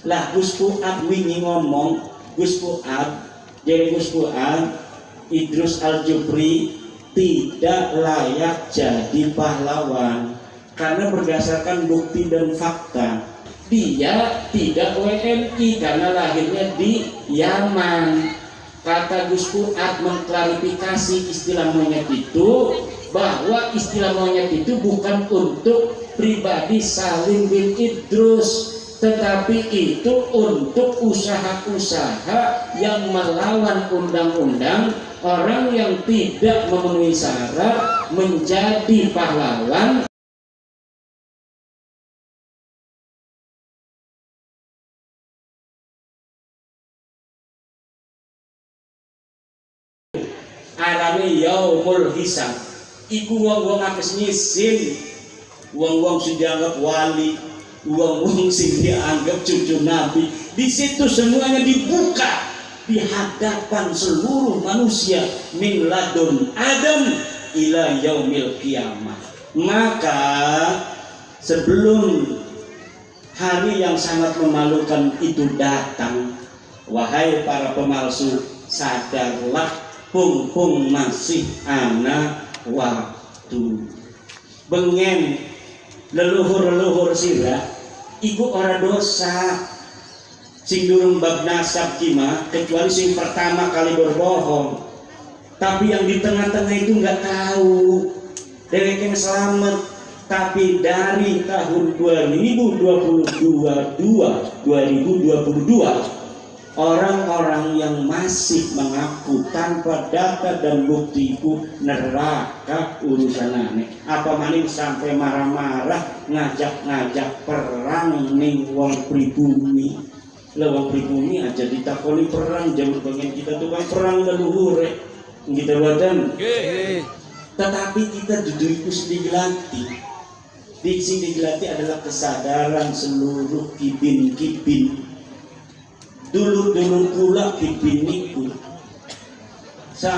Lah Gus Fuad wingi ngomong, Gus Fuad Idrus Al-Jupri tidak layak jadi pahlawan karena berdasarkan bukti dan fakta dia tidak WNI karena lahirnya di Yaman. Kata Gus Fuad mengklarifikasi istilah monyet itu bahwa istilah monyet itu bukan untuk pribadi Salim bin Idrus, tetapi itu untuk usaha-usaha yang melawan undang-undang, orang yang tidak memenuhi syarat menjadi pahlawan. Arane yaumul hisab iku wong-wong apes nyisin, wong-wong sing dianggap wali, wong-wong sing dianggap cucu Nabi. Di situ semuanya dibuka di hadapan seluruh manusia min ladun Adam ila yaumil kiamah. Maka sebelum hari yang sangat memalukan itu datang, wahai para pemalsu, sadarlah pung masih ana waktu. Bengen leluhur sirah iku ora dosa sing durung bab nasab kima, kecuali sing pertama kali berbohong. Tapi yang di tengah-tengah itu nggak tahu dheweke selamat. Tapi dari tahun 2022 orang-orang yang masih mengaku tanpa data dan bukti itu neraka urusan aneh. Apa maning sampai marah-marah ngajak perang ning wong pribumi. Lah wong pribumi aja ditakoni perang, jam bagian kita tuh kan perang leluhur kita badan. Tetapi kita duduk itu digelatih. Di sini digelatih adalah kesadaran seluruh kibin-kibin. Dulu pula kibiniku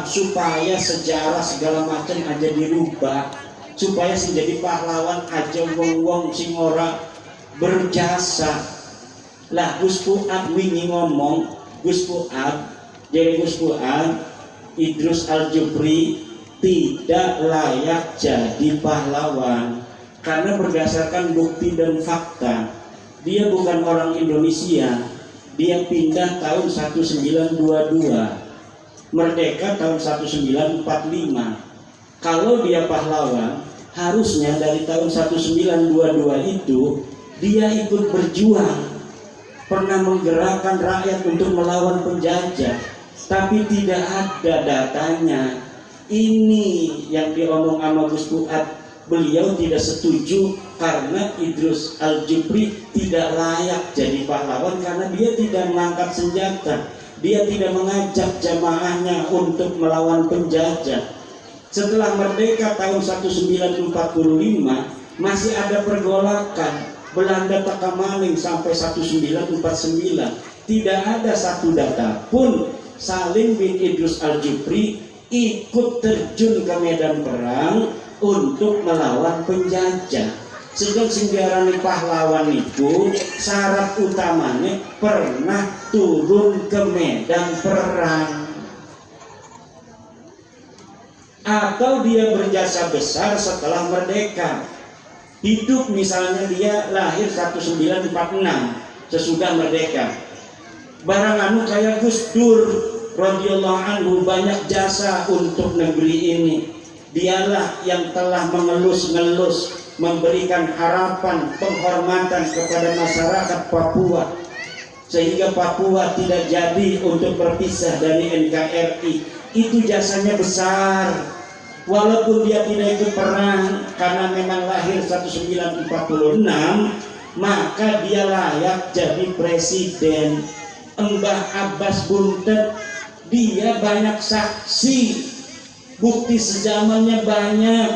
supaya sejarah segala macam aja dirubah, supaya sing jadi pahlawan aja wong-wong sing ora berjasa. Lah Gus Fuad wingi ngomong, Gus Fuad Idrus Al-Jupri tidak layak jadi pahlawan karena berdasarkan bukti dan fakta dia bukan orang Indonesia. Dia pindah tahun 1922, merdeka tahun 1945. Kalau dia pahlawan, harusnya dari tahun 1922 itu dia ikut berjuang, pernah menggerakkan rakyat untuk melawan penjajah, tapi tidak ada datanya. Ini yang diomong sama Gus Fuad. Beliau tidak setuju karena Idrus Al-Jupri tidak layak jadi pahlawan karena dia tidak mengangkat senjata, dia tidak mengajak jamaahnya untuk melawan penjajah. Setelah merdeka tahun 1945 masih ada pergolakan Belanda Takamaning sampai 1949. Tidak ada satu data pun Salim bin Idrus Al-Jupri ikut terjun ke medan perang untuk melawan penjajah. Sedang singgarani pahlawan itu syarat utamanya pernah turun ke medan perang atau dia berjasa besar setelah merdeka. Hidup misalnya dia lahir 1946 sesudah merdeka. Barang anu kayak Gus Dur radhiyallahu anhu banyak jasa untuk negeri ini. Dialah yang telah mengelus-ngelus, memberikan harapan, penghormatan kepada masyarakat Papua sehingga Papua tidak jadi untuk berpisah dari NKRI. Itu jasanya besar. Walaupun dia tidak ikut perang karena memang lahir 1946, maka dia layak jadi presiden. Mbah Abbas Buntet dia banyak saksi, bukti sejamannya banyak.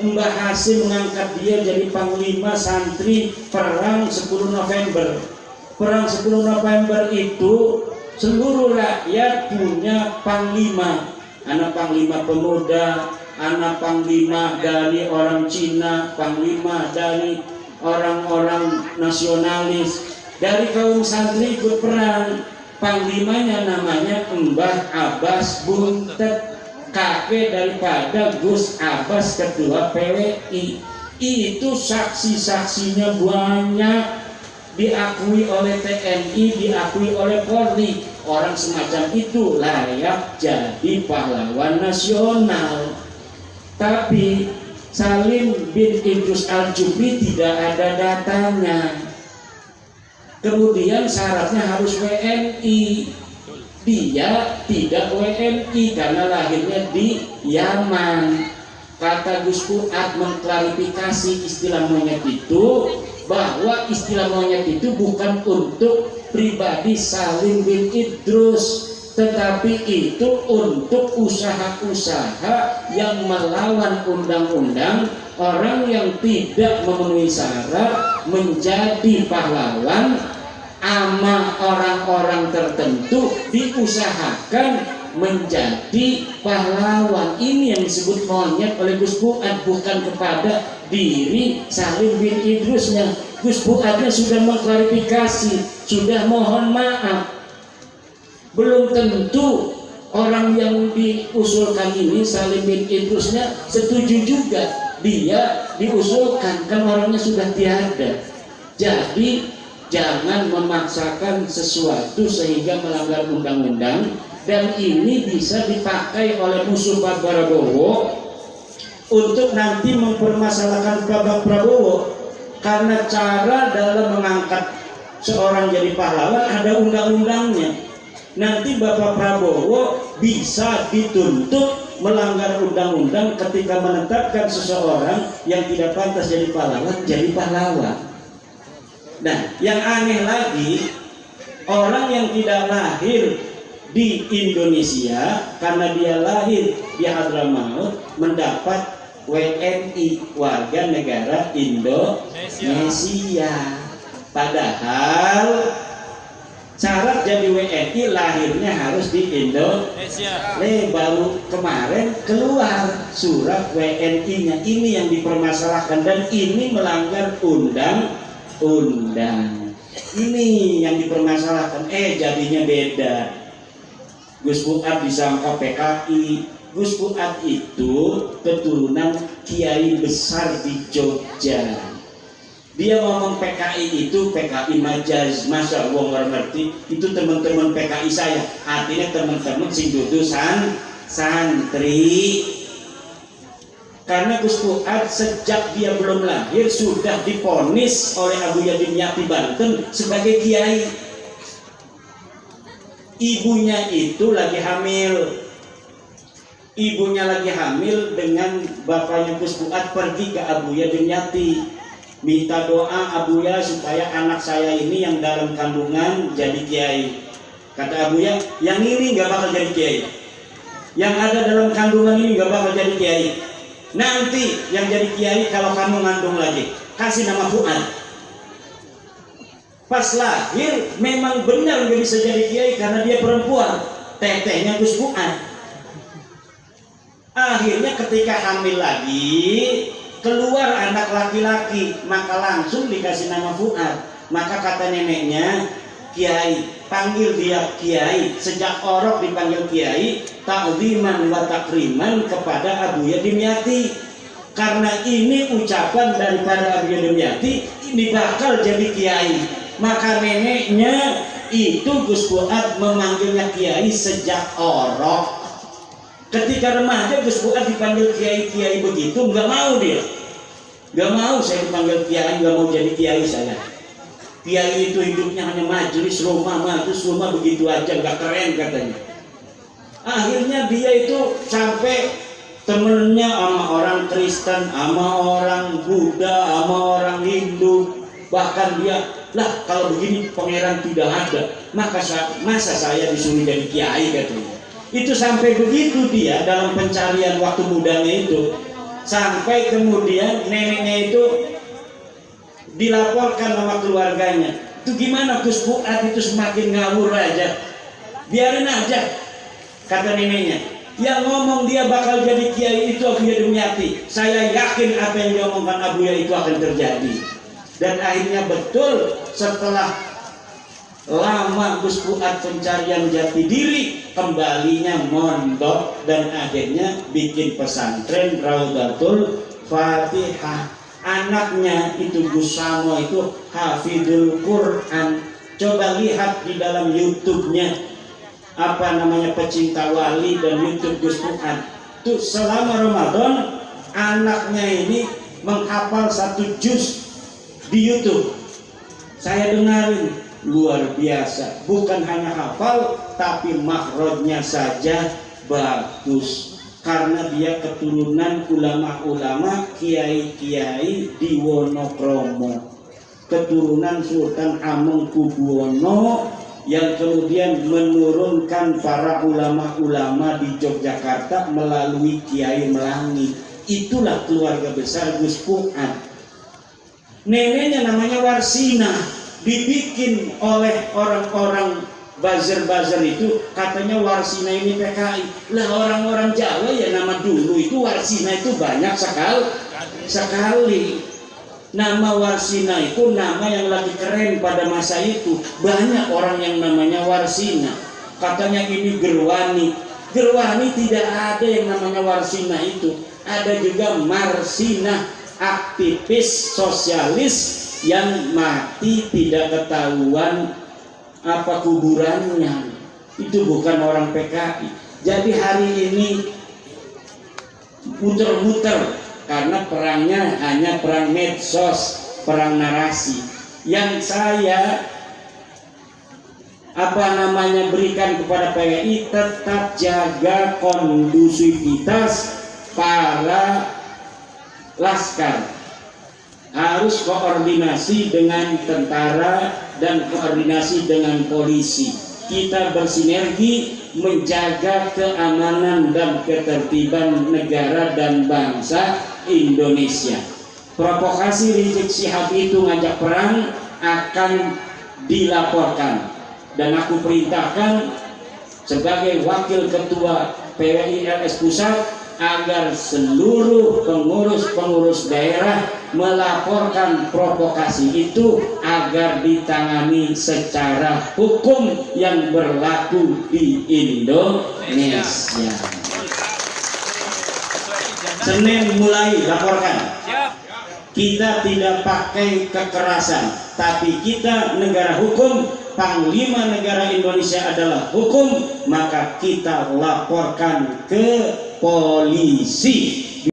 Mbah Hasim mengangkat dia jadi panglima santri perang 10 November. Perang 10 November itu seluruh rakyat punya panglima. Anak panglima pemuda, anak panglima dari orang Cina, panglima dari orang-orang nasionalis, dari kaum santri ikut perang. Panglimanya namanya Mbah Abbas Buntet, kakek daripada Gus Abbas ketua PWI. Itu saksi-saksinya banyak, diakui oleh TNI, diakui oleh Polri. Orang semacam itu layak jadi pahlawan nasional. Tapi Salim bin Idrus Al-Jubri tidak ada datanya. Kemudian syaratnya harus WNI. Dia tidak WNI karena lahirnya di Yaman. Kata Gus Fuad mengklarifikasi istilah monyet itu, bahwa istilah monyet itu bukan untuk pribadi Salim bin Idrus, tetapi itu untuk usaha-usaha yang melawan undang-undang. Orang yang tidak memenuhi syarat menjadi pahlawan sama orang-orang tertentu diusahakan menjadi pahlawan. Ini yang disebut monyet oleh Gus Fuad, bukan kepada diri Salim bin Idrusnya. Gus Fuadnya sudah mengklarifikasi, sudah mohon maaf. Belum tentu orang yang diusulkan ini Salim bin Idrusnya setuju juga. Dia diusulkan, kan orangnya sudah tiada. Jadi jangan memaksakan sesuatu sehingga melanggar undang-undang. Dan ini bisa dipakai oleh musuh Pak Prabowo untuk nanti mempermasalahkan Pak Prabowo, karena cara dalam mengangkat seorang jadi pahlawan ada undang-undangnya. Nanti Bapak Prabowo bisa dituntut melanggar undang-undang ketika menetapkan seseorang yang tidak pantas jadi pahlawan. Nah, yang aneh lagi, orang yang tidak lahir di Indonesia karena dia lahir di Hadramaut mendapat WNI, warga negara Indonesia. Padahal syarat jadi WNI lahirnya harus di Indonesia. Baru kemarin keluar surat WNI-nya. Ini yang dipermasalahkan dan ini melanggar undang-undang. Ini yang dipermasalahkan. Jadinya beda. Gus Fuad disangka PKI. Gus Fuad itu keturunan kiai besar di Jogja. Dia ngomong PKI itu PKI majaz, masa gua nggak ngerti. Itu teman-teman PKI saya, artinya teman-teman sing dudu santri. Karena Gus Fuad sejak dia belum lahir sudah divonis oleh Abu Yadim Yati Banten sebagai kiai. Ibunya itu lagi hamil. Ibunya lagi hamil dengan bapaknya Gus Fuad pergi ke Abu Yadim Yati. Minta doa Abuya supaya anak saya ini yang dalam kandungan jadi kiai. Kata Abuya, yang ini nggak bakal jadi kiai. Yang ada dalam kandungan ini nggak bakal jadi kiai. Nanti yang jadi kiai kalau kamu ngandung lagi, kasih nama Fuad. Pas lahir memang benar nggak bisa jadi kiai karena dia perempuan. Tetehnya Gus Fuad. Akhirnya ketika hamil lagi, keluar anak laki-laki, maka langsung dikasih nama Fuad. Maka kata neneknya, kiai, panggil dia kiai. Sejak orok dipanggil kiai, ta'ziman wa takriman kepada Abu Yadim Yati. Karena ini ucapan daripada Abu Yadim Yati, ini bakal jadi kiai. Maka neneknya itu Gus Fuad memanggilnya kiai sejak orok. Ketika remaja Gus Fuad dipanggil kiai-kiai begitu, nggak mau dia. Nggak mau saya dipanggil kiai, nggak mau jadi kiai saya. Kiai itu hidupnya hanya majelis rumah begitu aja, nggak keren katanya. Akhirnya dia itu sampai temennya sama orang Kristen, sama orang Buddha, sama orang Hindu. Bahkan dia, lah kalau begini pangeran tidak ada, masa saya disuruh jadi kiai katanya. Itu sampai begitu dia dalam pencarian waktu mudanya itu. Sampai kemudian neneknya itu dilaporkan sama keluarganya. Itu gimana Gus Fuad itu semakin ngawur aja. Biarin aja, kata neneknya. Yang ngomong dia bakal jadi kiai itu Abu Yadim Yati. Saya yakin apa yang diomongkan Abu Yadim itu akan terjadi. Dan akhirnya betul setelah Lama Gus Fuad pencarian jati diri, kembalinya mondok dan akhirnya bikin pesantren Raudatul Fatihah. Anaknya itu Gus Samo itu hafidul Quran. Coba lihat di dalam YouTube-nya apa namanya, Pecinta Wali dan YouTube Gus Fuad. Tuh selama Ramadan anaknya ini menghafal 1 juz di YouTube. Saya dengarin, luar biasa. Bukan hanya hafal, tapi makhrajnya saja bagus. Karena dia keturunan ulama-ulama, kiai-kiai di Wonokromo, keturunan Sultan Hamengkubuwono yang kemudian menurunkan para ulama-ulama di Yogyakarta melalui Kiai Melangi. Itulah keluarga besar Gus Fuad. Neneknya namanya Warsina, dibikin oleh orang-orang buzzer-buzzer itu, katanya Warsina ini PKI. Lah orang-orang Jawa ya nama dulu itu Warsina itu banyak sekali. Nama Warsina itu nama yang lagi keren pada masa itu. Banyak orang yang namanya Warsina. Katanya ini Gerwani. Gerwani tidak ada yang namanya Warsina itu. Ada juga Marsina, aktivis sosialis yang mati tidak ketahuan apa kuburannya. Itu bukan orang PKI. Jadi hari ini muter-muter karena perangnya hanya perang medsos, perang narasi. Yang saya berikan kepada PKI, tetap jaga kondusivitas para laskar. Harus koordinasi dengan tentara dan koordinasi dengan polisi. Kita bersinergi menjaga keamanan dan ketertiban negara dan bangsa Indonesia. Provokasi Rizik Syihab itu ngajak perang akan dilaporkan, dan aku perintahkan sebagai wakil ketua PWI-LS Pusat agar seluruh pengurus-pengurus daerah melaporkan provokasi itu agar ditangani secara hukum yang berlaku di Indonesia. Senin mulai laporkan. Kita tidak pakai kekerasan, tapi kita negara hukum. Panglima negara Indonesia adalah hukum, maka kita laporkan ke polisi.